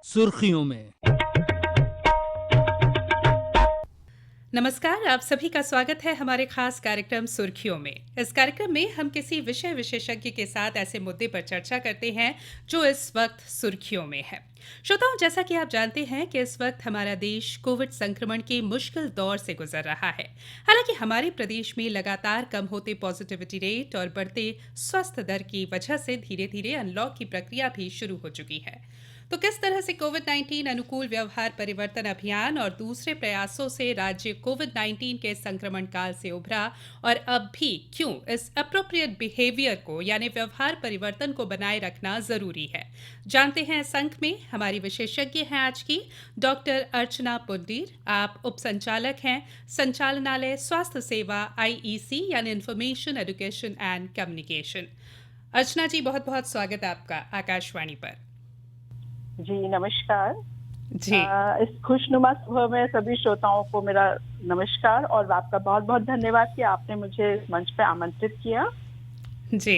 सुर्खियों में। नमस्कार, आप सभी का स्वागत है हमारे खास कार्यक्रम सुर्खियों में। इस कार्यक्रम में हम किसी विषय विशेषज्ञ के साथ ऐसे मुद्दे पर चर्चा करते हैं जो इस वक्त सुर्खियों में है। श्रोताओं, जैसा कि आप जानते हैं कि इस वक्त हमारा देश कोविड संक्रमण के मुश्किल दौर से गुजर रहा है। हालांकि हमारे प्रदेश में लगातार कम होते पॉजिटिविटी रेट और बढ़ते स्वस्थ दर की वजह से धीरे धीरे अनलॉक की प्रक्रिया भी शुरू हो चुकी है। तो किस तरह से कोविड-19 अनुकूल व्यवहार परिवर्तन अभियान और दूसरे प्रयासों से राज्य कोविड-19 के संक्रमण काल से उभरा और अब भी क्यों इस अप्रोप्रिएट बिहेवियर को यानी व्यवहार परिवर्तन को बनाए रखना जरूरी है, जानते हैं इस अंक में। हमारी विशेषज्ञ हैं आज की डॉक्टर अर्चना पुंडीर। आप उप संचालक हैं संचालनालय स्वास्थ्य सेवा IEC यानी इंफॉर्मेशन एजुकेशन एंड कम्युनिकेशन। अर्चना जी, बहुत बहुत स्वागत है आपका आकाशवाणी पर। जी नमस्कार जी। इस खुशनुमा सुबह में सभी श्रोताओं को मेरा नमस्कार और आपका बहुत बहुत धन्यवाद कि आपने मुझे इस मंच पे आमंत्रित किया। जी।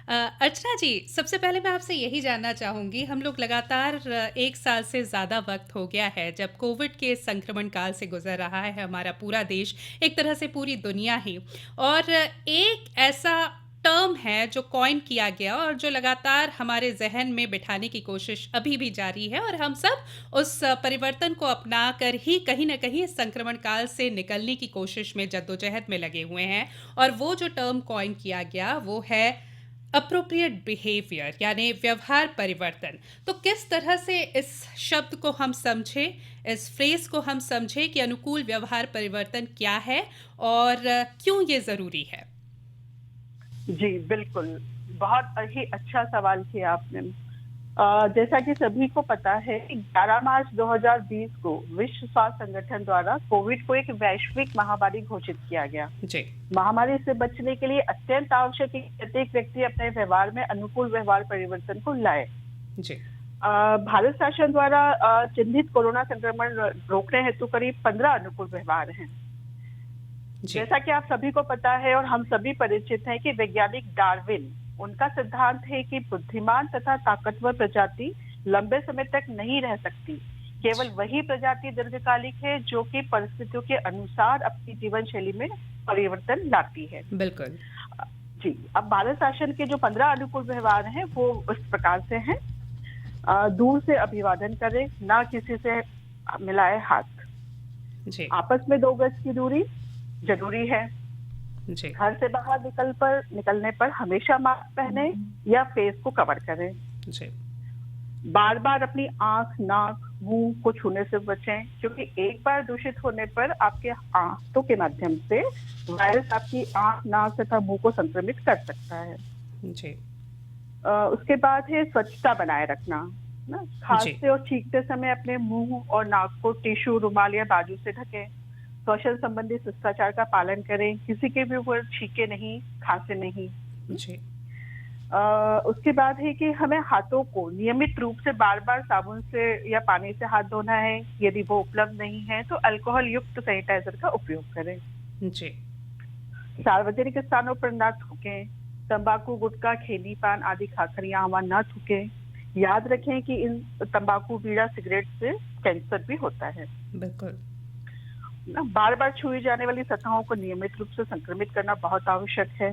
अर्चना जी, सबसे पहले मैं आपसे यही जानना चाहूंगी, हम लोग लगातार 1 साल से ज़्यादा वक्त हो गया है जब कोविड के संक्रमण काल से गुजर रहा है हमारा पूरा देश, एक तरह से पूरी दुनिया ही। और एक ऐसा टर्म है जो कॉइन किया गया और जो लगातार हमारे जहन में बिठाने की कोशिश अभी भी जारी है और हम सब उस परिवर्तन को अपना कर ही कहीं न कहीं इस संक्रमण काल से निकलने की कोशिश में जद्दोजहद में लगे हुए हैं। और वो जो टर्म कॉइन किया गया वो है अप्रोप्रिएट बिहेवियर यानी व्यवहार परिवर्तन। तो किस तरह से इस शब्द को हम समझे, इस फ्रेज को हम समझे कि अनुकूल व्यवहार परिवर्तन क्या है और क्यों ये जरूरी है? जी बिल्कुल, बहुत ही अच्छा सवाल किया आपने। जैसा कि सभी को पता है, 11 मार्च 2020 को विश्व स्वास्थ्य संगठन द्वारा कोविड को एक वैश्विक महामारी घोषित किया गया। जी। महामारी से बचने के लिए अत्यंत आवश्यक है कि प्रत्येक व्यक्ति अपने व्यवहार में अनुकूल व्यवहार परिवर्तन को लाए। जी। भारत शासन द्वारा चिन्हित कोरोना संक्रमण रोकने हेतु करीब 15 अनुकूल व्यवहार हैं। जैसा कि आप सभी को पता है और हम सभी परिचित हैं कि वैज्ञानिक डार्विन, उनका सिद्धांत है कि बुद्धिमान तथा ताकतवर प्रजाति लंबे समय तक नहीं रह सकती। केवल वही प्रजाति दीर्घकालिक है जो कि परिस्थितियों के अनुसार अपनी जीवन शैली में परिवर्तन लाती है। बिल्कुल। जी, अब भारत शासन के जो 15 अनुकूल व्यवहार हैं वो इस प्रकार से हैं। दूर से अभिवादन करें, ना किसी से मिलाए हाथ। जी। आपस में 2 गज की दूरी जरूरी है। जी। घर से बाहर निकलने पर हमेशा मास्क पहने या फेस को कवर करें। जी। बार बार अपनी आंख, नाक, मुंह को छूने से बचें, क्योंकि एक बार दूषित होने पर आपके आंतों के माध्यम से वायरस आपकी आंख, नाक तथा मुंह को संक्रमित कर सकता है। जी। उसके बाद है स्वच्छता बनाए रखना ना। खांसते और छींकते समय अपने मुंह और नाक को टिश्यू, रुमाल या बाजू से ढकें। सोशल संबंधी शिष्टाचार का पालन करें, किसी के भी ऊपर छींके नहीं, खांसे नहीं। जी। उसके बाद है कि हमें हाथों को नियमित रूप से बार बार साबुन से या पानी से हाथ धोना है। यदि वो उपलब्ध नहीं है तो अल्कोहल युक्त सैनिटाइजर का उपयोग करें। जी। सार्वजनिक स्थानों पर न थूकें। तंबाकू, गुटखा, खैनी, पान आदि खाकर यहाँ वहाँ न थूकें। याद रखें कि इन तंबाकू, बीड़ा, सिगरेट से कैंसर भी होता है। बिल्कुल। बार बार छुई जाने वाली सतहों को नियमित रूप से संक्रमित करना बहुत आवश्यक है।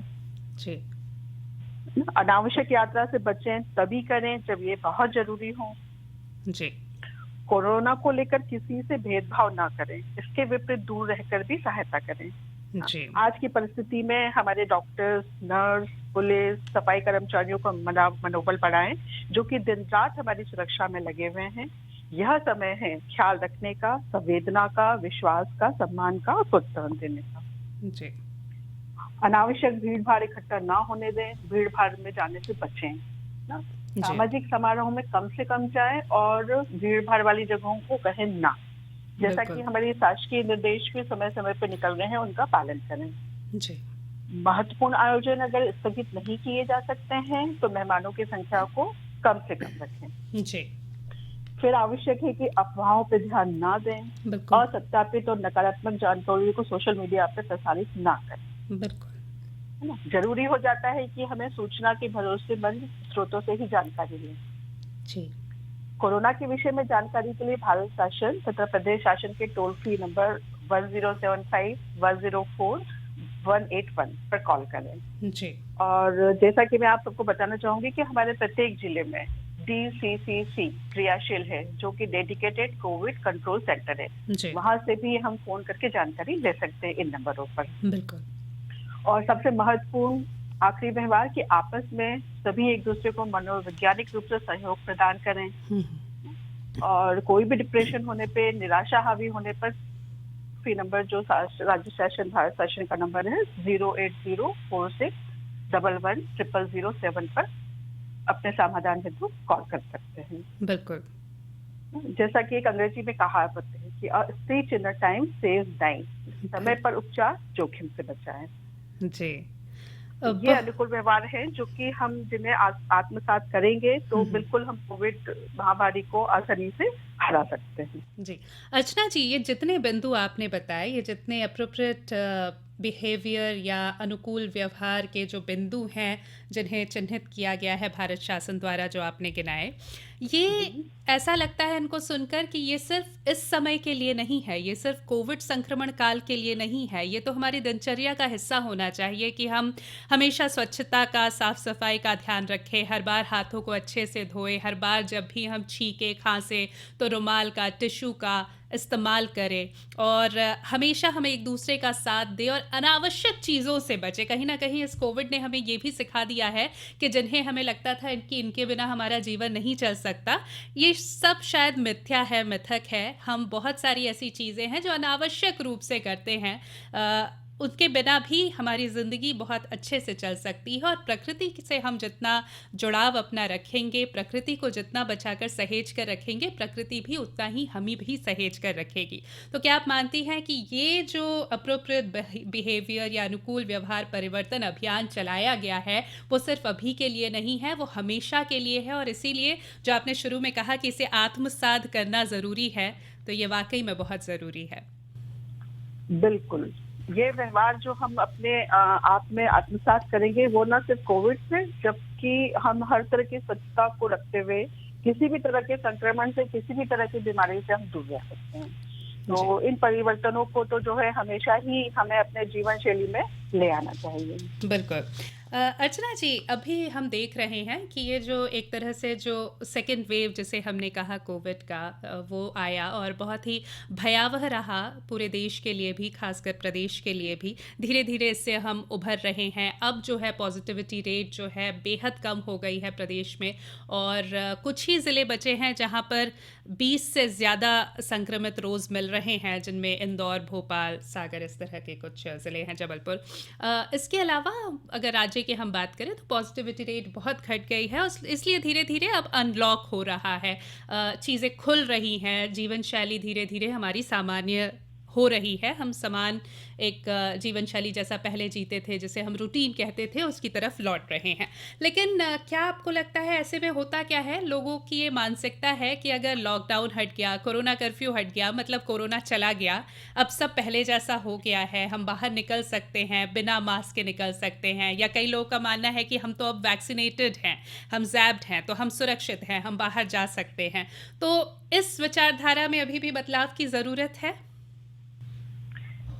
जी। अनावश्यक यात्रा से बचें, तभी करें जब ये बहुत जरूरी हो। जी। कोरोना को लेकर किसी से भेदभाव ना करें, इसके विपरीत दूर रहकर भी सहायता करें। जी। आज की परिस्थिति में हमारे डॉक्टर्स, नर्स, पुलिस, सफाई कर्मचारियों का मनोबल बढ़ाएं, जो कि दिन रात हमारी सुरक्षा में लगे हुए हैं। यह समय है ख्याल रखने का, संवेदना का, विश्वास का, सम्मान का और प्रोत्साहन देने का। जी। अनावश्यक भीड़ भाड़ इकट्ठा ना होने दें, भीड़ भाड़ में जाने से बचें ना। सामाजिक समारोह में कम से कम जाएं और भीड़ भाड़ वाली जगहों को कहें ना। जैसा कि हमारी शासकीय निर्देश भी समय समय पर निकल रहे हैं, उनका पालन करें। जी। महत्वपूर्ण आयोजन अगर स्थगित नहीं किए जा सकते हैं तो मेहमानों की संख्या को कम से कम रखें। जी। फिर आवश्यक है कि अफवाहों पर ध्यान ना दें। असत्यापित और नकारात्मक जानकारी को सोशल मीडिया पर प्रसारित ना करें। बिल्कुल। है ना, जरूरी हो जाता है कि हमें सूचना के भरोसेमंद स्रोतों से ही जानकारी लें। जी। कोरोना के विषय में जानकारी के लिए भारत शासन तथा प्रदेश शासन के टोल फ्री नंबर 1075-104-181 पर कॉल करें। जी। और जैसा कि मैं आप सबको बताना चाहूंगी कि हमारे प्रत्येक जिले में DCCC क्रियाशील है, जो कि डेडिकेटेड कोविड कंट्रोल सेंटर है। जी। वहां से भी हम फोन करके जानकारी ले सकते हैं इन नंबरों पर। बिल्कुल। और सबसे महत्वपूर्ण आखिरी व्यवहार कि आपस में सभी एक दूसरे को मनोवैज्ञानिक रूप से सहयोग प्रदान करें। और कोई भी डिप्रेशन होने पे, निराशा हावी होने पर फ्री नंबर जो राज्य शासन भारत शासन का नंबर है 08046110007 पर अपने समाधान हेतु कॉल कर सकते हैं। बिल्कुल। जैसा कि एक अंग्रेजी में कहावत है कि speech in time saves time, समय पर उपचार जोखिम से बचाएं। जी। ये अनुकूल व्यवहार है जो कि हम जिन्हें आत्मसात करेंगे तो बिल्कुल हम कोविड महामारी को आसानी से हरा सकते हैं। जी। अर्चना जी, ये जितने बिंदु आपने बताए, ये जितने अप्रोप्रिएट बिहेवियर या अनुकूल व्यवहार के जो बिंदु हैं जिन्हें चिन्हित किया गया है भारत शासन द्वारा, जो आपने गिनाए, ये ऐसा लगता है इनको सुनकर कि ये सिर्फ इस समय के लिए नहीं है, ये सिर्फ कोविड संक्रमण काल के लिए नहीं है, ये तो हमारी दिनचर्या का हिस्सा होना चाहिए कि हम हमेशा स्वच्छता का, साफ सफाई का ध्यान रखें, हर बार हाथों को अच्छे से धोएं, हर बार जब भी हम छींके खांसे तो रुमाल का, टिश्यू का इस्तेमाल करें और हमेशा हम एक दूसरे का साथ दें और अनावश्यक चीज़ों से बचें। कहीं ना कहीं इस कोविड ने हमें ये भी सिखा दिया है कि जिन्हें हमें लगता था कि इनके बिना हमारा जीवन नहीं चल सकता, ये सब शायद मिथ्या है, मिथक है। हम बहुत सारी ऐसी चीज़ें हैं जो अनावश्यक रूप से करते हैं, उनके बिना भी हमारी ज़िंदगी बहुत अच्छे से चल सकती है। और प्रकृति से हम जितना जुड़ाव अपना रखेंगे, प्रकृति को जितना बचाकर सहेज कर रखेंगे, प्रकृति भी उतना ही हमें भी सहेज कर रखेगी। तो क्या आप मानती हैं कि ये जो अप्रोप्रिएट बिहेवियर या अनुकूल व्यवहार परिवर्तन अभियान चलाया गया है, वो सिर्फ अभी के लिए नहीं है, वो हमेशा के लिए है, और इसीलिए जो आपने शुरू में कहा कि इसे आत्मसात करना ज़रूरी है, तो ये वाकई में बहुत ज़रूरी है। बिल्कुल, ये व्यवहार जो हम अपने आप में आत्मसात करेंगे वो न सिर्फ कोविड से, जबकि हम हर तरह की स्वच्छता को रखते हुए किसी भी तरह के संक्रमण से, किसी भी तरह की बीमारी से हम दूर रह सकते हैं। तो इन परिवर्तनों को तो जो है हमेशा ही हमें अपने जीवन शैली में ले आना चाहिए। बिल्कुल। अर्चना जी, अभी हम देख रहे हैं कि ये जो एक तरह से जो सेकेंड वेव जिसे हमने कहा कोविड का, वो आया और बहुत ही भयावह रहा पूरे देश के लिए भी, खासकर प्रदेश के लिए भी। धीरे धीरे इससे हम उभर रहे हैं। अब जो है पॉजिटिविटी रेट जो है बेहद कम हो गई है प्रदेश में, और कुछ ही ज़िले बचे हैं जहां पर 20 से ज़्यादा संक्रमित रोज़ मिल रहे हैं, जिनमें इंदौर, भोपाल, सागर, इस तरह के कुछ ज़िले हैं, जबलपुर। इसके अलावा अगर राज्य की हम बात करें तो पॉजिटिविटी रेट बहुत घट गई है, इसलिए धीरे धीरे अब अनलॉक हो रहा है, चीज़ें खुल रही हैं, जीवन शैली धीरे धीरे हमारी सामान्य हो रही है। हम समान एक जीवन शैली जैसा पहले जीते थे, जिसे हम रूटीन कहते थे, उसकी तरफ लौट रहे हैं। लेकिन क्या आपको लगता है ऐसे में होता क्या है? लोगों की ये मानसिकता है कि अगर लॉकडाउन हट गया, कोरोना कर्फ्यू हट गया, मतलब कोरोना चला गया, अब सब पहले जैसा हो गया है, हम बाहर निकल सकते हैं, बिना मास्क के निकल सकते हैं, या कई लोगों का मानना है कि हम तो अब वैक्सीनेटेड हैं, हम जैब्ड हैं, तो हम सुरक्षित हैं, हम बाहर जा सकते हैं। तो इस विचारधारा में अभी भी बदलाव की ज़रूरत है?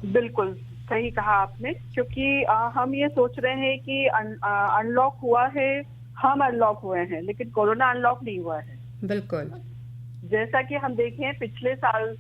बिल्कुल सही कहा आपने, क्योंकि हम ये सोच रहे हैं कि अनलॉक हुआ है, हम अनलॉक हुए हैं, लेकिन कोरोना अनलॉक नहीं हुआ है। बिल्कुल। जैसा कि हम देखें, पिछले साल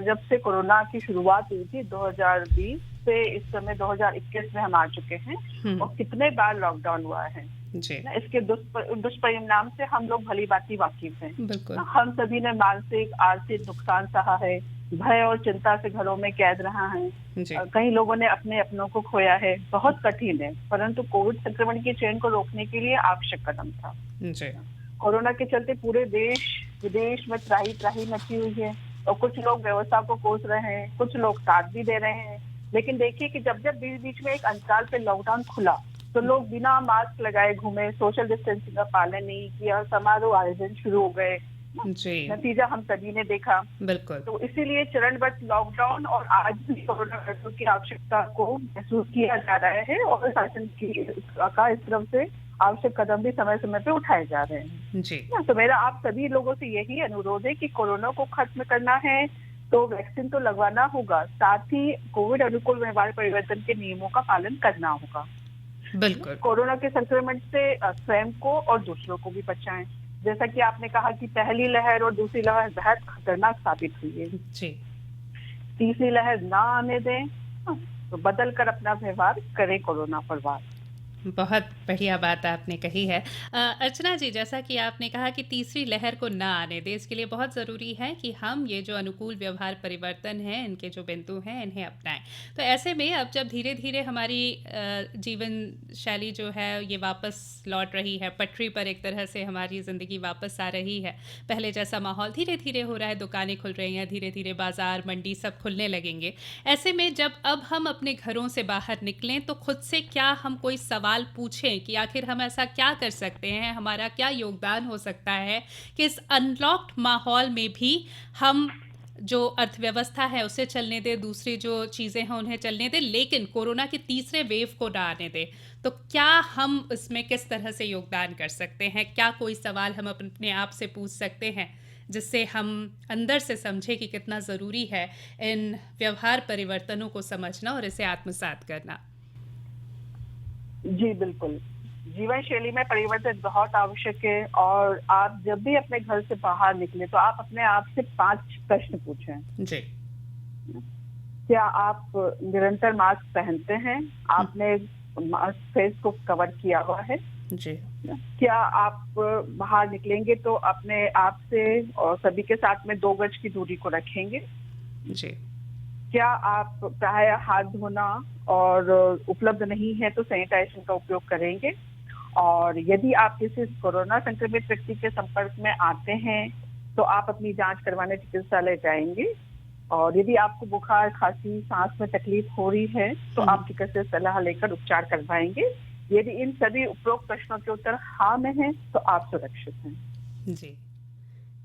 जब से कोरोना की शुरुआत हुई थी 2020 से इस समय 2021 में हम आ चुके हैं, और कितने बार लॉकडाउन हुआ है जी। इसके दुष्परिणाम से हम लोग भली भांति वाकिफ हैं। बिल्कुल। हम सभी ने मानसिक, आर्थिक नुकसान सहा है, भय और चिंता से घरों में कैद रहा है, कई लोगों ने अपने अपनों को खोया है। बहुत कठिन है, परंतु कोविड संक्रमण की चेन को रोकने के लिए आवश्यक कदम था। जी। कोरोना के चलते पूरे देश विदेश में त्राही त्राही मची हुई है, और कुछ लोग व्यवस्था को कोस रहे हैं, कुछ लोग साथ भी दे रहे हैं। लेकिन देखिए कि जब जब बीच बीच में एक अंतराल पे लॉकडाउन खुला, तो लोग बिना मास्क लगाए घूमे, सोशल डिस्टेंसिंग का पालन नहीं किया, समारोह आयोजन शुरू हो गए। जी। नतीजा हम सभी ने देखा। बिल्कुल। तो इसीलिए चरणबद्ध लॉकडाउन और आज भी कोरोना कर्फ्यू की आवश्यकता को महसूस किया जा रहा है, और शासन की का इस तरफ से आवश्यक कदम भी समय समय पे उठाए जा रहे हैं। जी। तो मेरा आप सभी लोगों से यही अनुरोध है कि कोरोना को खत्म करना है तो वैक्सीन तो लगवाना होगा, साथ ही कोविड अनुकूल व्यवहार परिवर्तन के नियमों का पालन करना होगा। बिल्कुल। कोरोना के संक्रमण से स्वयं को और दूसरों को भी बचाएं। जैसा कि आपने कहा कि पहली लहर और दूसरी लहर बेहद खतरनाक साबित हुई है, जी। तीसरी लहर ना आने दें। तो बदल कर अपना व्यवहार करें कोरोना पर वार। बहुत बढ़िया बात आपने कही है। अर्चना जी, जैसा कि आपने कहा कि तीसरी लहर को ना आने दें, इसके लिए बहुत ज़रूरी है कि हम ये जो अनुकूल व्यवहार परिवर्तन हैं, इनके जो बिंदु हैं, इन्हें अपनाएं। तो ऐसे में अब जब धीरे-धीरे हमारी जीवन शैली जो है ये वापस लौट रही है, पटरी पर एक तरह से हमारी ज़िंदगी वापस आ रही है। पहले जैसा माहौल धीरे-धीरे हो रहा है, दुकानें खुल रही हैं, धीरे-धीरे बाज़ार, मंडी सब खुलने लगेंगे। ऐसे में जब अब हम अपने घरों से बाहर निकलें तो खुद से क्या हम कोई सवाल पूछें कि आखिर हम ऐसा क्या कर सकते हैं, हमारा क्या योगदान हो सकता है कि इस अनलॉक्ड माहौल में भी हम जो अर्थव्यवस्था है उसे चलने दें, दूसरी जो चीज़ें हैं उन्हें चलने दें, लेकिन कोरोना के तीसरे वेव को ना आने दें। तो क्या हम इसमें किस तरह से योगदान कर सकते हैं? क्या कोई सवाल हम अपने आप से पूछ सकते हैं जिससे हम अंदर से समझें कि कितना ज़रूरी है इन व्यवहार परिवर्तनों को समझना और इसे आत्मसात करना? जी बिल्कुल, जीवन शैली में परिवर्तन बहुत आवश्यक है और आप जब भी अपने घर से बाहर निकले तो आप अपने आप से 5 प्रश्न पूछें। जी। क्या आप निरंतर मास्क पहनते हैं? आपने मास्क फेस को कवर किया हुआ है? जी। क्या आप बाहर निकलेंगे तो अपने आप से और सभी के साथ में 2 गज की दूरी को रखेंगे? जी। क्या आप प्राय हाथ धोना और उपलब्ध नहीं है तो सैनिटाइजेशन का उपयोग करेंगे? और यदि आप किसी कोरोना संक्रमित व्यक्ति के संपर्क में आते हैं तो आप अपनी जांच करवाने चिकित्सालय जाएंगे? और यदि आपको बुखार, खांसी, सांस में तकलीफ हो रही है तो आप चिकित्सक से सलाह लेकर उपचार करवाएंगे? यदि इन सभी उपरोक्त प्रश्नों के उत्तर हाँ में हैं तो आप सुरक्षित हैं। जी।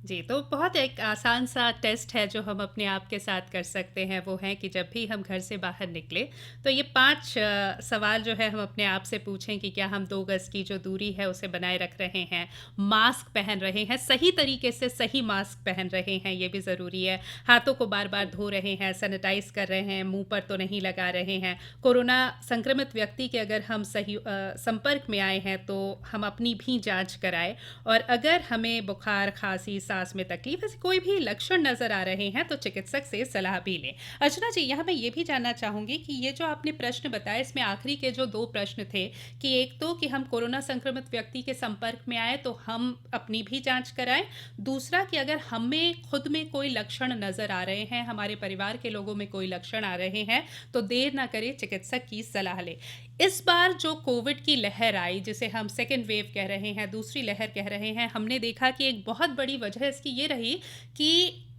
जी, तो बहुत एक आसान सा टेस्ट है जो हम अपने आप के साथ कर सकते हैं, वो है कि जब भी हम घर से बाहर निकले तो ये 5 सवाल जो है हम अपने आप से पूछें कि क्या हम 2 गज़ की जो दूरी है उसे बनाए रख रहे हैं, मास्क पहन रहे हैं, सही तरीके से सही मास्क पहन रहे हैं, ये भी ज़रूरी है, हाथों को बार-बार धो रहे हैं, सैनिटाइज़ कर रहे हैं, मुँह पर तो नहीं लगा रहे हैं। कोरोना संक्रमित व्यक्ति के अगर हम सही संपर्क में आए हैं तो हम अपनी भी जाँच कराएँ और अगर हमें बुखार, खाँसी, सांस में तकलीफ, ऐसे कोई भी लक्षण नजर आ रहे हैं तो चिकित्सक से सलाह भी लें। अर्चना जी, यहाँ मैं ये भी जानना चाहूंगी कि ये जो आपने प्रश्न बताया इसमें आखिरी के जो 2 प्रश्न थे कि एक तो कि हम कोरोना संक्रमित व्यक्ति के संपर्क में आए तो हम अपनी भी जांच कराएं, दूसरा कि अगर हमें खुद में कोई लक्षण नजर आ रहे हैं, हमारे परिवार के लोगों में कोई लक्षण आ रहे हैं तो देर ना करें, चिकित्सक की सलाह लें। इस बार जो कोविड की लहर आई जिसे हम सेकेंड वेव कह रहे हैं, दूसरी लहर कह रहे हैं, हमने देखा कि एक बहुत बड़ी वजह इसकी ये रही कि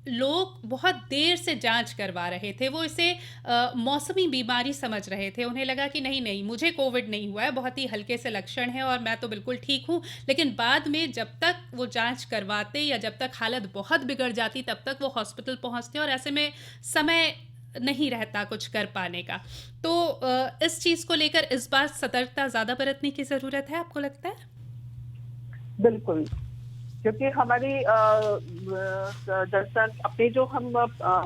लोग बहुत देर से जांच करवा रहे थे। वो इसे मौसमी बीमारी समझ रहे थे। उन्हें लगा कि नहीं मुझे कोविड नहीं हुआ है, बहुत ही हल्के से लक्षण है और मैं तो बिल्कुल ठीक हूँ। लेकिन बाद में जब तक वो जांच करवाते या जब तक हालत बहुत बिगड़ जाती तब तक वो हॉस्पिटल पहुँचते और ऐसे में समय नहीं रहता कुछ कर पाने का। तो इस चीज़ को लेकर इस बार सतर्कता ज़्यादा बरतने की ज़रूरत है, आपको लगता है? बिल्कुल, क्योंकि हमारी दरअसल अपने जो हम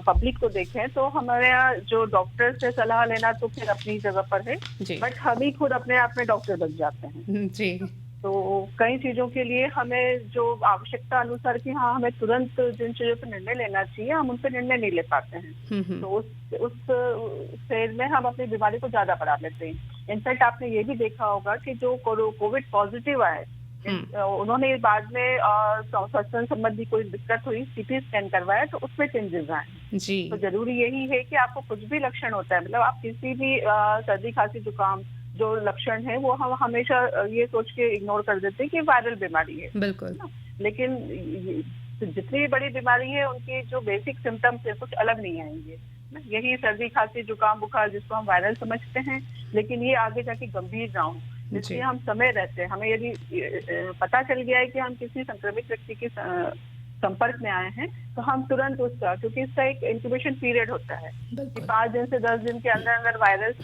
पब्लिक को देखें तो हमारे यहाँ जो डॉक्टर से सलाह लेना तो फिर अपनी जगह पर है, बट हम ही खुद अपने आप में डॉक्टर बन जाते हैं। जी। तो कई चीजों के लिए हमें जो आवश्यकता अनुसार कि हाँ हमें तुरंत जिन चीजों पर निर्णय लेना चाहिए हम उन पर निर्णय नहीं ले पाते हैं। तो उस फेज में हम अपनी बीमारी को ज्यादा बढ़ा लेते हैं। इनफैक्ट आपने ये भी देखा होगा कि जो कोविड पॉजिटिव आए उन्होंने बाद में श्वसन संबंधी कोई दिक्कत हुई, सीटी स्कैन करवाया तो उसमें चेंजेस आए। तो जरूरी यही है कि आपको कुछ भी लक्षण होता है, मतलब आप किसी भी सर्दी खांसी जुकाम जो लक्षण है वो हम हमेशा ये सोच के इग्नोर कर देते हैं कि वायरल बीमारी है। बिल्कुल। लेकिन जितनी भी बड़ी बीमारी है उनकी जो बेसिक सिम्टम्स है कुछ अलग नहीं आएंगे। यही सर्दी खांसी जुकाम बुखार जिसको हम वायरल समझते हैं, लेकिन ये आगे जाके गंभीर ना हो, इसलिए हम समय रहते हैं। हमें यदि पता चल गया है कि हम किसी संक्रमित व्यक्ति के संपर्क में आए हैं, तो हम तुरंत उसका, क्योंकि इसका एक इंक्यूबेशन पीरियड होता है कि 5 दिन से 10 दिन के अंदर अंदर वायरस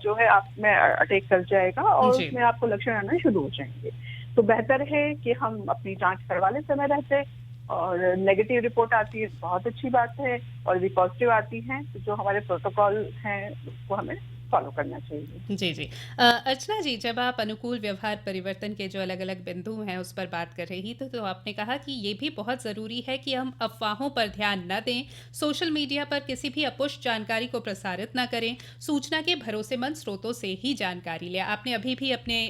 जो है आप में अटैक कर जाएगा और जी। उसमें आपको लक्षण आना शुरू हो जाएंगे। तो बेहतर है कि हम अपनी जांच करवा लें समय रहते, और नेगेटिव रिपोर्ट आती है बहुत अच्छी बात है, और भी पॉजिटिव आती हैं तो जो हमारे प्रोटोकॉल हैं उसको हमें फॉलो करना चाहिए। जी, जी। अर्चना जी, जब आप अनुकूल व्यवहार परिवर्तन के जो अलग-अलग बिंदु हैं, उस पर बात कर रही थी, तो आपने कहा कि ये भी बहुत ज़रूरी है कि हम अफ़वाहों पर ध्यान न दें, सोशल मीडिया पर किसी भी अपुष्ट जानकारी को प्रसारित न करें, सूचना के भरोसेमंद स्रोतों से ही जानकारी लें। आपने अभी भी अपने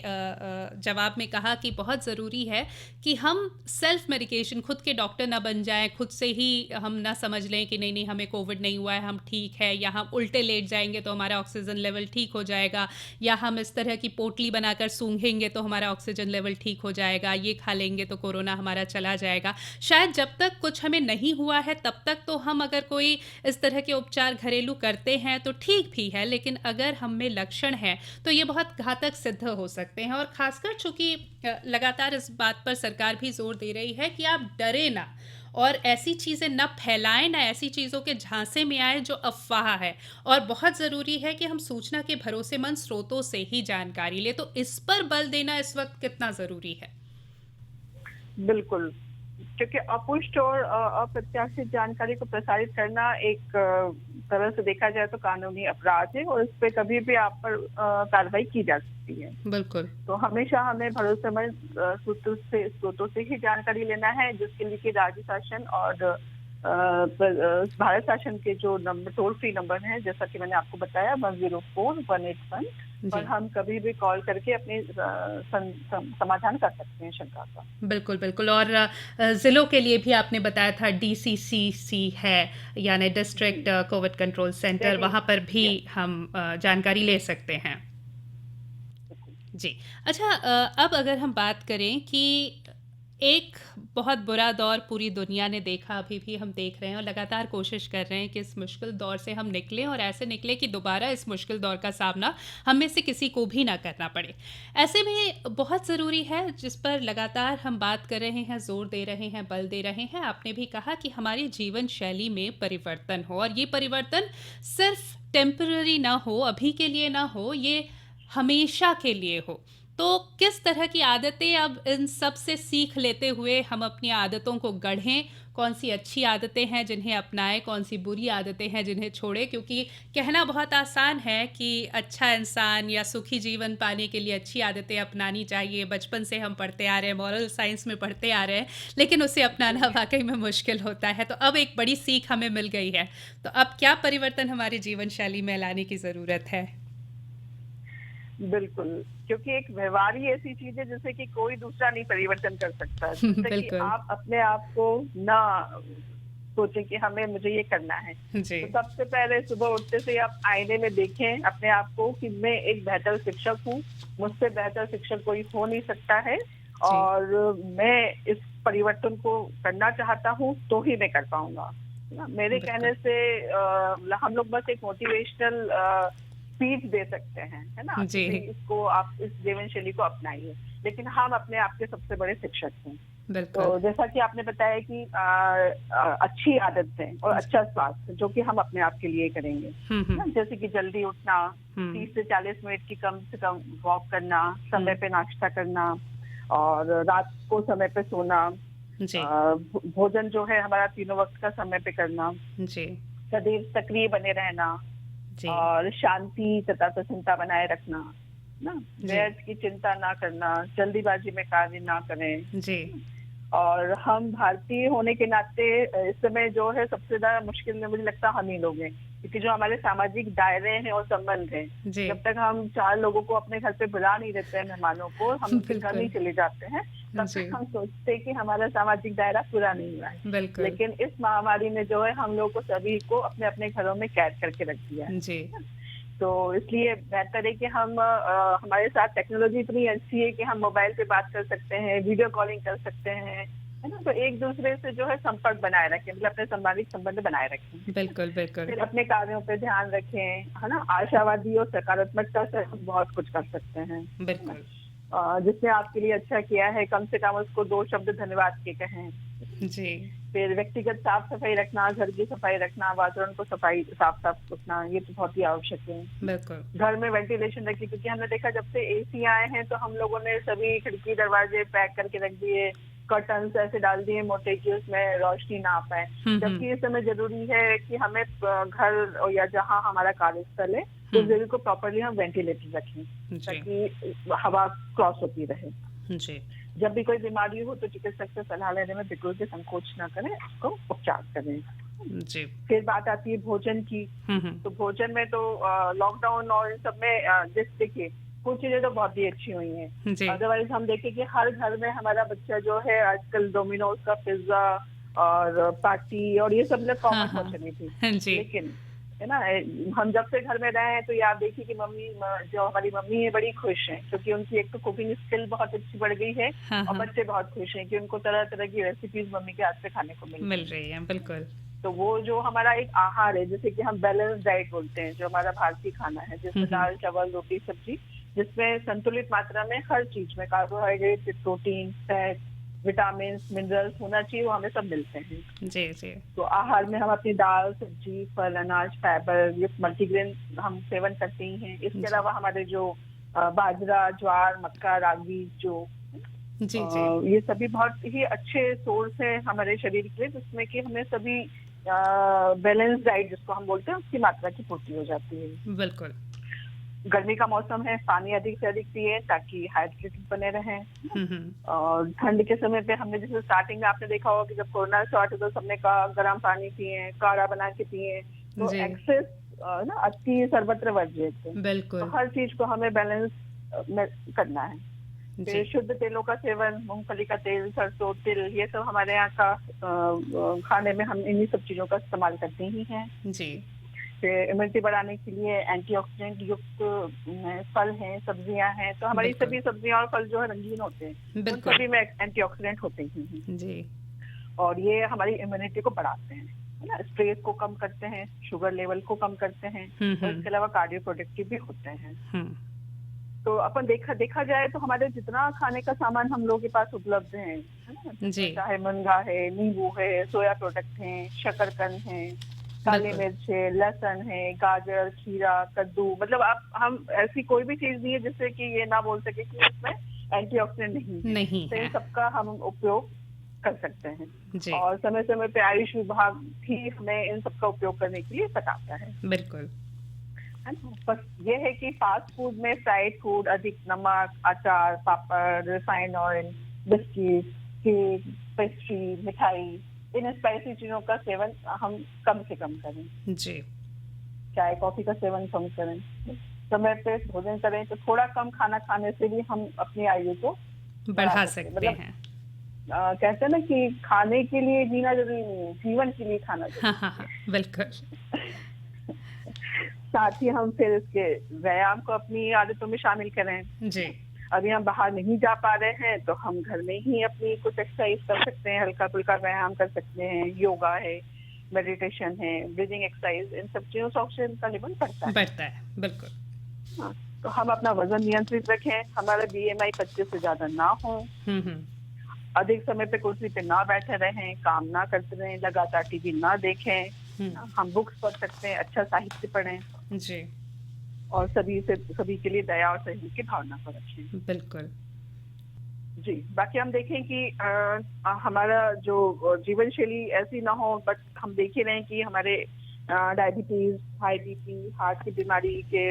जवाब में कहा कि बहुत ज़रूरी है कि हम सेल्फ मेडिकेशन, खुद के डॉक्टर ना बन जाएँ, खुद से ही हम ना समझ लें कि नहीं, नहीं हमें कोविड नहीं हुआ है, हम ठीक है, या हम उल्टे लेट जाएँगे तो हमारा ऑक्सीजन लेवल ठीक हो जाएगा, या हम इस तरह की पोटली बनाकर सूंघेंगे तो हमारा ऑक्सीजन लेवल ठीक हो जाएगा, ये खा लेंगे तो कोरोना हमारा चला जाएगा। शायद जब तक कुछ हमें नहीं हुआ है तब तक तो हम अगर कोई इस तरह के उपचार घरेलू करते हैं तो ठीक भी है, लेकिन अगर हम में लक्षण हैं तो ये बहुत घातक सिद्ध हो सकते हैं। और खासकर चूंकि लगातार इस बात पर सरकार भी जोर दे रही है कि आप डरे ना और ऐसी चीज़ें ना फैलाएं, ना ऐसी चीज़ों के झांसे में आए जो अफवाह है, और बहुत ज़रूरी है कि हम सूचना के भरोसेमंद स्रोतों से ही जानकारी लें। तो इस पर बल देना इस वक्त कितना ज़रूरी है? बिल्कुल, क्योंकि अपुष्ट और अप्रत्याशित जानकारी को प्रसारित करना एक तरह से देखा जाए तो कानूनी अपराध है, और इस पे कभी भी आप पर कार्रवाई की जा सकती है। बिल्कुल। तो हमेशा हमें भरोसेमंद स्रोतों से ही जानकारी लेना है, जिसके लिए कि राज्य शासन और भारत शासन के जो नंबर, टोल फ्री नंबर है, जैसा कि मैंने आपको बताया 104-181 पर जी। हम कभी भी कॉल करके अपने समाधान कर सकते हैं शंका का। बिल्कुल, बिल्कुल। और ज़िलों के लिए भी आपने बताया था डीसीसीसी है, यानी डिस्ट्रिक्ट जी, COVID control centre, that is, वहाँ पर भी यस, हम जानकारी ले सकते हैं। जी। अच्छा, अब अगर हम बात करें कि एक बहुत बुरा दौर पूरी दुनिया ने देखा, अभी भी हम देख रहे हैं और लगातार कोशिश कर रहे हैं कि इस मुश्किल दौर से हम निकलें और ऐसे निकलें कि दोबारा इस मुश्किल दौर का सामना हम में से किसी को भी ना करना पड़े। ऐसे में बहुत ज़रूरी है, जिस पर लगातार हम बात कर रहे हैं, ज़ोर दे रहे हैं, बल दे रहे हैं, आपने भी कहा कि हमारी जीवन शैली में परिवर्तन हो, और ये परिवर्तन सिर्फ टेम्पररी ना हो, अभी के लिए ना हो, ये हमेशा के लिए हो। तो किस तरह की आदतें अब इन सब से सीख लेते हुए हम अपनी आदतों को गढ़ें? कौन सी अच्छी आदतें हैं जिन्हें अपनाएं, कौन सी बुरी आदतें हैं जिन्हें छोड़ें? क्योंकि कहना बहुत आसान है कि अच्छा इंसान या सुखी जीवन पाने के लिए अच्छी आदतें अपनानी चाहिए, बचपन से हम पढ़ते आ रहे हैं, मॉरल साइंस में पढ़ते आ रहे हैं, लेकिन उसे अपनाना वाकई में मुश्किल होता है। तो अब एक बड़ी सीख हमें मिल गई है, तो अब क्या परिवर्तन हमारी जीवन शैली में लाने की ज़रूरत है? बिल्कुल, क्योंकि एक व्यवहार ही ऐसी चीज है जिसे कि कोई दूसरा नहीं परिवर्तन कर सकता। जैसे कि बिल्कुल। आप अपने आप को ना सोचें कि हमें, मुझे ये करना है, जी। तो सबसे पहले सुबह उठते से आप आईने में देखें अपने आप को कि मैं एक बेहतर शिक्षक हूँ, मुझसे बेहतर शिक्षक कोई हो नहीं सकता है, जी। और मैं इस परिवर्तन को करना चाहता हूँ तो ही मैं कर पाऊंगा। ना, मेरे कहने बिल्कुल। से हम लोग बस एक मोटिवेशनल स्पीच दे सकते हैं, है ना, कि जी। भाई इसको, आप इस जीवन शैली को अपनाइए, लेकिन हम अपने आप के सबसे बड़े शिक्षक हैं। तो बिल्कुल। जैसा कि आपने बताया कि अच्छी आदतें और अच्छा स्वास्थ्य जो कि हम अपने आप के लिए करेंगे, हुँ, हुँ। ना, जैसे कि जल्दी उठना, हुँ। 30 से 40 मिनट की कम से कम वॉक करना, समय हुँ। पे नाश्ता करना, और रात को समय पे सोना, जी। भोजन जो है हमारा तीनों वक्त का समय पे करना, जी। सदैव सक्रिय बने रहना, जी। और शांति तथा प्रसन्नता बनाए रखना, ना, जी। व्यर्थ की चिंता ना करना, जल्दीबाजी में कार्य ना करें। जी। और हम भारतीय होने के नाते इस समय जो है सबसे ज्यादा मुश्किल में मुझे लगता है हम ही लोग हैं, क्योंकि जो हमारे सामाजिक दायरे हैं और संबंध हैं, जी। जब तक हम 4 लोगों को अपने घर पे बुला नहीं देते हैं, मेहमानों को, हम उनके घर नहीं बिल्कुल। चले जाते हैं, तब जी। तक हम सोचते हैं कि हमारा सामाजिक दायरा पूरा नहीं हुआ है। बिल्कुल। लेकिन इस महामारी ने जो है हम लोग को सभी को अपने अपने घरों में कैद करके रख दिया है। जी। तो इसलिए बेहतर है कि हम हमारे साथ टेक्नोलॉजी इतनी अच्छी है कि हम मोबाइल पे बात कर सकते हैं, वीडियो कॉलिंग कर सकते हैं, है ना, तो एक दूसरे से जो है संपर्क बनाए रखें, मतलब अपने सामाजिक संबंध बनाए रखें। बिल्कुल, बिल्कुल। फिर अपने कार्यों पे ध्यान रखें, है ना, आशावादी और सकारात्मकता से हम बहुत कुछ कर सकते हैं, है ना। बिल्कुल। जिसने आपके लिए अच्छा किया है, कम से कम उसको 2 शब्द धन्यवाद के कहें। जी। फिर व्यक्तिगत साफ सफाई रखना, घर की सफाई रखना, वातावरण को सफाई साफ साफ रखना, ये तो बहुत ही आवश्यक है। बिल्कुल। घर में वेंटिलेशन रखिए, क्योंकि हमने देखा जब से एसी आए हैं तो हम लोगों ने सभी खिड़की दरवाजे पैक करके रख दिए, कर्टन्स ऐसे डाल दिए मोटे कि उसमें रोशनी ना आ पाए। जबकि इस समय जरूरी है कि हमें घर या जहाँ हमारा कार्यस्थल है उस जगह को प्रॉपरली हम वेंटिलेटेड रखें ताकि हवा क्रॉस होती रहे। जी। जब भी कोई बीमारी हो तो चिकित्सक से सलाह लेने में बिल्कुल भी संकोच ना करें, उसको उपचार करें। जी। फिर बात आती है भोजन की। तो भोजन में तो लॉकडाउन और इन सब में देखिए कुछ चीजें तो बहुत ही अच्छी हुई हैं। अदरवाइज हम देखें कि हर घर में हमारा बच्चा जो है आजकल डोमिनोज का पिज्जा और पार्टी और ये सब लोग कॉमन हो चली थी। लेकिन है ना, हम जब से घर में रहे हैं तो ये आप देखिए कि मम्मी जो हमारी मम्मी है बड़ी खुश हैं, क्योंकि उनकी एक तो कुकिंग स्किल बहुत अच्छी बढ़ गई है और बच्चे बहुत खुश हैं कि उनको तरह तरह की रेसिपीज मम्मी के हाथ से खाने को मिल रही है। बिल्कुल। तो वो जो हमारा एक आहार है, जैसे कि हम बैलेंस डाइट बोलते हैं, जो हमारा भारतीय खाना है जिसमें दाल चावल रोटी सब्जी, जिसमें संतुलित मात्रा में हर चीज में carbohydrate, protein, fat, vitamin, minerals होना चाहिए, वो हमें सब मिलते हैं। जी जी। तो आहार में हम अपनी दाल सब्जी फल अनाज फाइबर ये मल्टीग्रेन हम सेवन करते ही हैं। इसके अलावा हमारे जो बाजरा ज्वार मक्का रागी जो जी। ये सभी बहुत ही अच्छे सोर्स है हमारे शरीर के लिए, जिसमें कि हमें सभी बैलेंस डाइट जिसको हम बोलते हैं उसकी मात्रा की पूर्ति हो जाती है। बिल्कुल। गर्मी का मौसम है, पानी अधिक से अधिक पिए ताकि हाइड्रेटेड बने रहें। और ठंड के समय पे हमने जैसे स्टार्टिंग में आपने देखा होगा कि जब कोरोना स्टार्ट हुआ तो सबने कहा गर्म पानी पिए, काढ़ा बना के पिए, तो एक्सेस ना अति सर्वत्र वर्जित है। बिल्कुल। तो हर चीज को हमें बैलेंस में करना है। फिर शुद्ध तेलों का सेवन, मूंगफली का तेल, सरसों तिल, ये सब हमारे यहाँ का खाने में हम इन्हीं सब चीजों का इस्तेमाल करते ही हैं जी। इम्यूनिटी बढ़ाने के लिए एंटीऑक्सीडेंट युक्त फल हैं, सब्जियां हैं, तो हमारी सभी सब्जियां और फल जो है रंगीन होते हैं, उन सभी में एंटीऑक्सीडेंट होते ही हैं जी। और ये हमारी इम्यूनिटी को बढ़ाते हैं, है ना, स्ट्रेस को कम करते हैं, शुगर लेवल को कम करते हैं और इसके अलावा कार्डियो प्रोटेक्टिव भी होते हैं। तो अपन देखा जाए तो हमारे जितना खाने का सामान हम लोगों के पास उपलब्ध है ना, चाहे मुनगा है, नींबू है, सोया प्रोडक्ट है, शकरकंद है, काली मिर्च है, लहसुन है, गाजर, खीरा, कद्दू, मतलब आप हम ऐसी कोई भी चीज नहीं है जिससे कि ये ना बोल सके कि इसमें एंटीऑक्सीडेंट नहीं है। तो इन सबका हम उपयोग कर सकते हैं और समय समय पे आयुष विभाग भी हमें इन सबका उपयोग करने के लिए बताता है। बिल्कुल। है ना, बस ये है कि फास्ट फूड में फ्राइड फूड, अधिक नमक, अचार, पापड़, refined oil, biscuit, cake, pastry, मिठाई, इन स्पाइसी चीजों का सेवन हम कम से कम करें जी। चाय कॉफी का सेवन कम करें, समय पे भोजन करें, तो थोड़ा कम खाना खाने से भी हम अपनी आयु को बढ़ा सकते हैं। कहते हैं ना कि खाने के लिए जीना जरूरी नहीं है, जीवन के लिए खाना जरूरी है। बिल्कुल। साथ ही हम फिर इसके व्यायाम को अपनी आदतों में शामिल करें जी। अभी हम बाहर नहीं जा पा रहे हैं तो हम घर में ही अपनी कुछ एक्सरसाइज कर सकते हैं, हल्का फुल्का व्यायाम कर सकते हैं, योगा है, मेडिटेशन है, ब्रीदिंग एक्सरसाइज, इन सब चीजों से ऑक्सीजन का लेवल बढ़ता है। बिल्कुल। हाँ, तो हम अपना वजन नियंत्रित रखें, हमारा BMI 25 से ज्यादा ना हो, अधिक समय पे कुर्सी पे ना बैठे रहें, काम ना करते रहें, लगातार टीवी ना देखें, हम बुक्स पढ़ सकते हैं, अच्छा साहित्य पढ़ें जी, और सभी के लिए दया और सहयोग की भावना को रखें। बिल्कुल जी। बाकी हम देखें कि हमारा जो जीवन शैली ऐसी ना हो, बट हम देख ही रहे हैं कि हमारे डायबिटीज, हाई BP, हार्ट की बीमारी के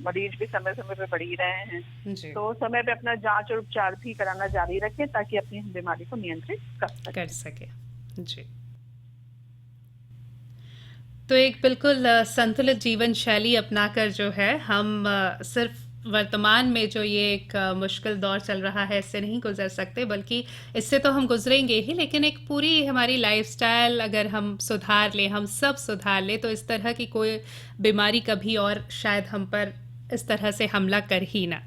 मरीज भी समय समय पे बढ़ ही रहे हैं जी। तो समय पे अपना जांच और उपचार भी कराना जारी रखें ताकि अपनी बीमारी को नियंत्रित कर सके। जी। तो एक बिल्कुल संतुलित जीवन शैली अपनाकर जो है हम सिर्फ वर्तमान में जो ये एक मुश्किल दौर चल रहा है इससे नहीं गुजर सकते, बल्कि इससे तो हम गुजरेंगे ही, लेकिन एक पूरी हमारी लाइफस्टाइल अगर हम सुधार लें, हम सब सुधार लें, तो इस तरह की कोई बीमारी कभी और शायद हम पर इस तरह से हमला कर ही ना।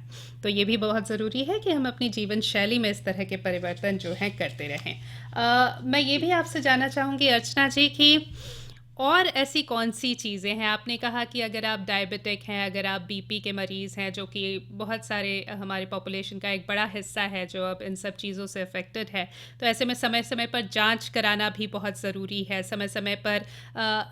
तो ये भी बहुत ज़रूरी है कि हम अपनी जीवन शैली में इस तरह के परिवर्तन जो हैं करते रहें। मैं ये भी आपसे जानना चाहूँगी अर्चना जी कि और ऐसी कौन-सी चीज़ें हैं? आपने कहा कि अगर आप डायबिटिक हैं, अगर आप बीपी के मरीज़ हैं, जो कि बहुत सारे हमारे पॉपुलेशन का एक बड़ा हिस्सा है, जो अब इन सब चीज़ों से अफ़ेक्टेड है। तो ऐसे में समय-समय पर जाँच कराना भी बहुत ज़रूरी है। समय-समय पर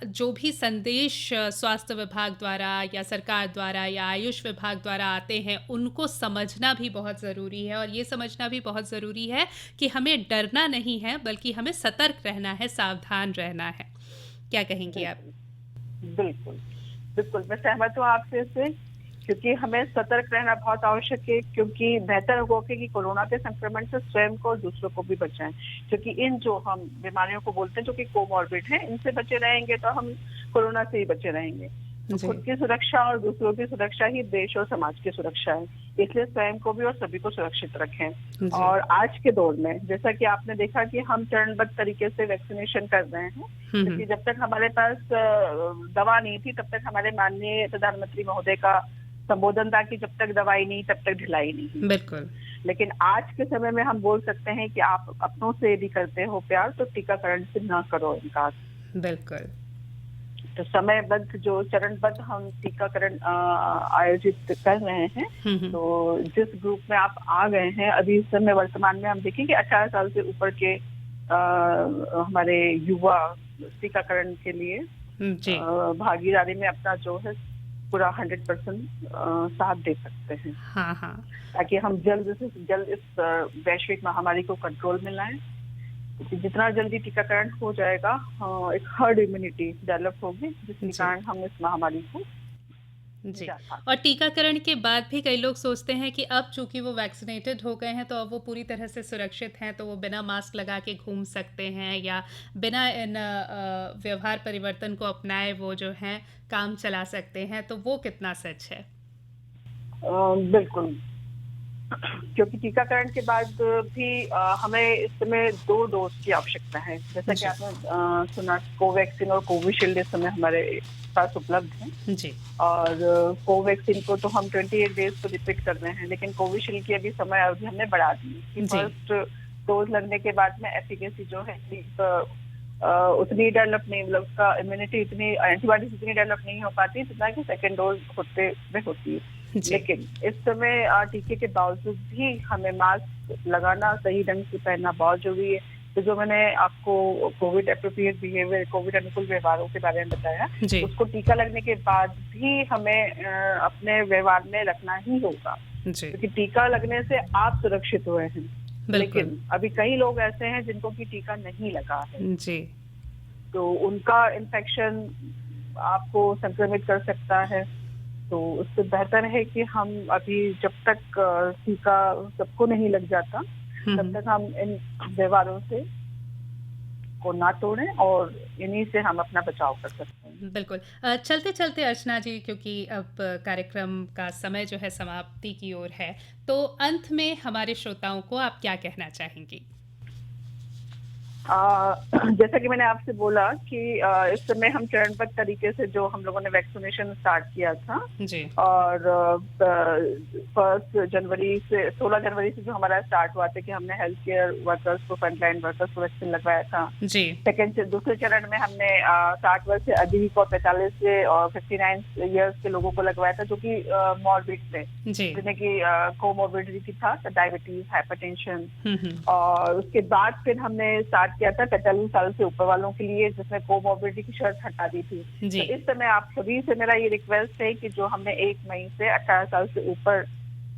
जो भी संदेश स्वास्थ्य विभाग द्वारा या सरकार द्वारा या आयुष विभाग द्वारा आते हैं, उनको समझना भी बहुत ज़रूरी है और ये समझना भी बहुत ज़रूरी है कि हमें डरना नहीं है, बल्कि हमें सतर्क रहना है, सावधान रहना है। क्या कहेंगी आप? बिल्कुल, बिल्कुल, बिल्कुल, मैं सहमत हूँ आपसे इससे, क्योंकि हमें सतर्क रहना बहुत आवश्यक है, क्योंकि बेहतर होगा कि कोरोना के संक्रमण से स्वयं को और दूसरों को भी बचाएँ। क्योंकि इन जो हम बीमारियों को बोलते हैं, जो कि कोमॉर्बिड हैं, इनसे बचे रहेंगे तो हम कोरोना से ही बचे रहेंगे। तो जी, खुद की सुरक्षा और दूसरों की सुरक्षा ही देश और समाज की सुरक्षा है। इसलिए स्वयं को भी और सभी को सुरक्षित रखें। जी। और आज के दौर में जैसा कि आपने देखा कि हम चरणबद्ध तरीके से वैक्सीनेशन कर रहे हैं, हुँ, क्योंकि हुँ। जब तक हमारे पास दवा नहीं थी, तब तक हमारे माननीय प्रधानमंत्री महोदय का संबोधन था कि जब तक दवाई नहीं तब तक ढिलाई नहीं। बिल्कुल, लेकिन आज के समय में हम बोल सकते हैं कि आप अपनों से यदि करते हो प्यार तो टीकाकरण से ना करो इनकार। बिल्कुल। तो समयबद्ध जो चरणबद्ध हम टीकाकरण आयोजित कर रहे हैं, हुँ, हुँ। तो जिस ग्रुप में आप आ गए हैं, अभी इस समय वर्तमान में हम देखें कि 18 साल से ऊपर के हमारे युवा टीकाकरण के लिए जी। भागीदारी में अपना जो है पूरा 100% साथ दे सकते हैं, हाँ, हाँ। ताकि हम जल्द से जल्द इस वैश्विक महामारी को कंट्रोल में लाएं। क्योंकि जितना जल्दी टीकाकरण हो जाएगा, एक हर्ड इम्यूनिटी डेवलप होगी, जिसके जी, कारण हम इस महामारी को जी। निजात पा और सकते टीकाकरण के बाद भी कई लोग सोचते हैं कि अब चूँकि वो वैक्सीनेटेड हो गए हैं, तो अब वो पूरी तरह से सुरक्षित हैं, तो वो बिना मास्क लगा के घूम सकते हैं या बिना इन व्यवहार परिवर्तन को अपनाए वो जो हैं, काम चला सकते हैं। तो वो कितना सच है? बिल्कुल, क्योंकि टीकाकरण के बाद भी हमें इस समय 2 डोज़ की आवश्यकता है। जैसा कि जी, आपने सुना, कोवैक्सीन और कोविशील्ड इस समय हमारे पास उपलब्ध हैं। जी। और कोवैक्सीन को तो हम 28 डेज़ तो रिपीट कर रहे हैं, लेकिन कोविशील्ड की अभी समय अवधि हमने बढ़ा दी है कि जी, फर्स्ट डोज़ लगने के बाद में एफिकेसी जो है उतनी डेवलप नहीं, मतलब उसका इम्यूनिटी इतनी, एंटीबॉडीज़ इतनी डेवलप नहीं हो पाती जितना कि सेकंड डोज़ होते में होती है। जी, लेकिन इस समय टीके के बावजूद भी हमें मास्क लगाना, सही ढंग से पहनना बहुत ज़रूरी है। तो जो मैंने आपको कोविड एप्रोप्रिएट बिहेवियर, कोविड अनुकूल व्यवहारों के बारे में बताया, जी, उसको टीका लगने के बाद भी हमें अपने व्यवहार में रखना ही होगा, जी। क्योंकि टीका लगने से आप सुरक्षित हुए हैं। बिल्कुल। लेकिन अभी कई लोग ऐसे हैं जिनको कि टीका नहीं लगा है, जी, तो उनका इन्फेक्शन आपको संक्रमित कर सकता है। तो उससे बेहतर है कि हम अभी जब तक टीका सबको नहीं लग जाता, हुँ, तब हुँ। तक हम इन व्यवहारों से को ना तोड़ें और इन्हीं से हम अपना बचाव कर सकते हैं। बिल्कुल। चलते-चलते अर्चना जी, क्योंकि अब कार्यक्रम का समय जो है समाप्ति की ओर है, तो अंत में हमारे श्रोताओं को आप क्या कहना चाहेंगी? जैसा कि मैंने आपसे बोला कि इस समय हम चरणबद्ध तरीके से जो हम लोगों ने वैक्सीनेशन स्टार्ट किया था, जी, और फर्स्ट जनवरी से 16 जनवरी से जो हमारा स्टार्ट हुआ था कि हमने हेल्थ केयर वर्कर्स को, फ्रंटलाइन वर्कर्स को वैक्सीन लगवाया था। जी, दूसरे चरण में हमने 60 वर्ष से अधिक और 45 से और 59 ईयर्स के लोगों को लगवाया था, जो कि मॉर्बिड थे, जी। जिन्हें की कोमोर्बिडिटी था, डायबिटीज, हाइपरटेंशन। हुँ, हुँ। और उसके बाद फिर हमने स्टार्ट किया था 45 साल से ऊपर वालों के लिए, जिसमें कोमोर्बिडिटी की शर्त हटा दी थी। जी, तो इस समय आप सभी से मेरा ये रिक्वेस्ट है कि जो हमने 1 मई से 18 साल से ऊपर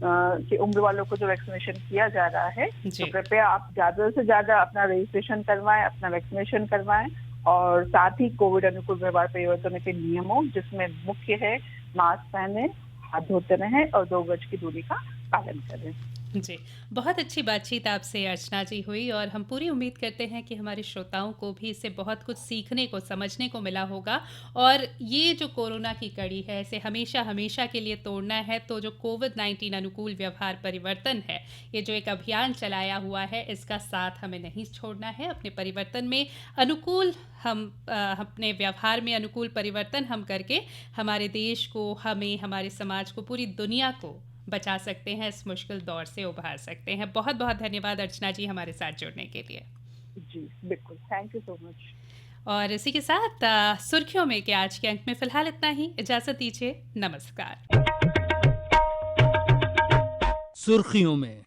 की उम्र वालों को जो वैक्सीनेशन किया जा रहा है, तो जी। कृपया आप ज्यादा से ज्यादा अपना रजिस्ट्रेशन करवाएं, अपना वैक्सीनेशन करवाएं। और साथ ही कोविड अनुकूल व्यवहार परिवर्तन के नियमों, जिसमें मुख्य है मास्क पहने, हाथ धोते रहें और 2 गज की दूरी का पालन करें। जी, बहुत अच्छी बातचीत आपसे अर्चना जी हुई और हम पूरी उम्मीद करते हैं कि हमारे श्रोताओं को भी इससे बहुत कुछ सीखने को, समझने को मिला होगा और ये जो कोरोना की कड़ी है, इसे हमेशा-हमेशा के लिए तोड़ना है, तो जो कोविड-19 अनुकूल व्यवहार परिवर्तन है, ये जो एक अभियान चलाया हुआ है, इसका साथ हमें नहीं छोड़ना है। अपने परिवर्तन में अनुकूल हम अपने व्यवहार में अनुकूल परिवर्तन हम करके हमारे देश को, हमें, हमारे समाज को, पूरी दुनिया को बचा सकते हैं, इस मुश्किल दौर से उभार सकते हैं। बहुत-बहुत धन्यवाद अर्चना जी हमारे साथ जुड़ने के लिए। जी, बिल्कुल। Thank you so much. और इसी के साथ सुर्खियों में के आज के अंक में फिलहाल इतना ही। इजाजत दीजिए, नमस्कार। सुर्खियों में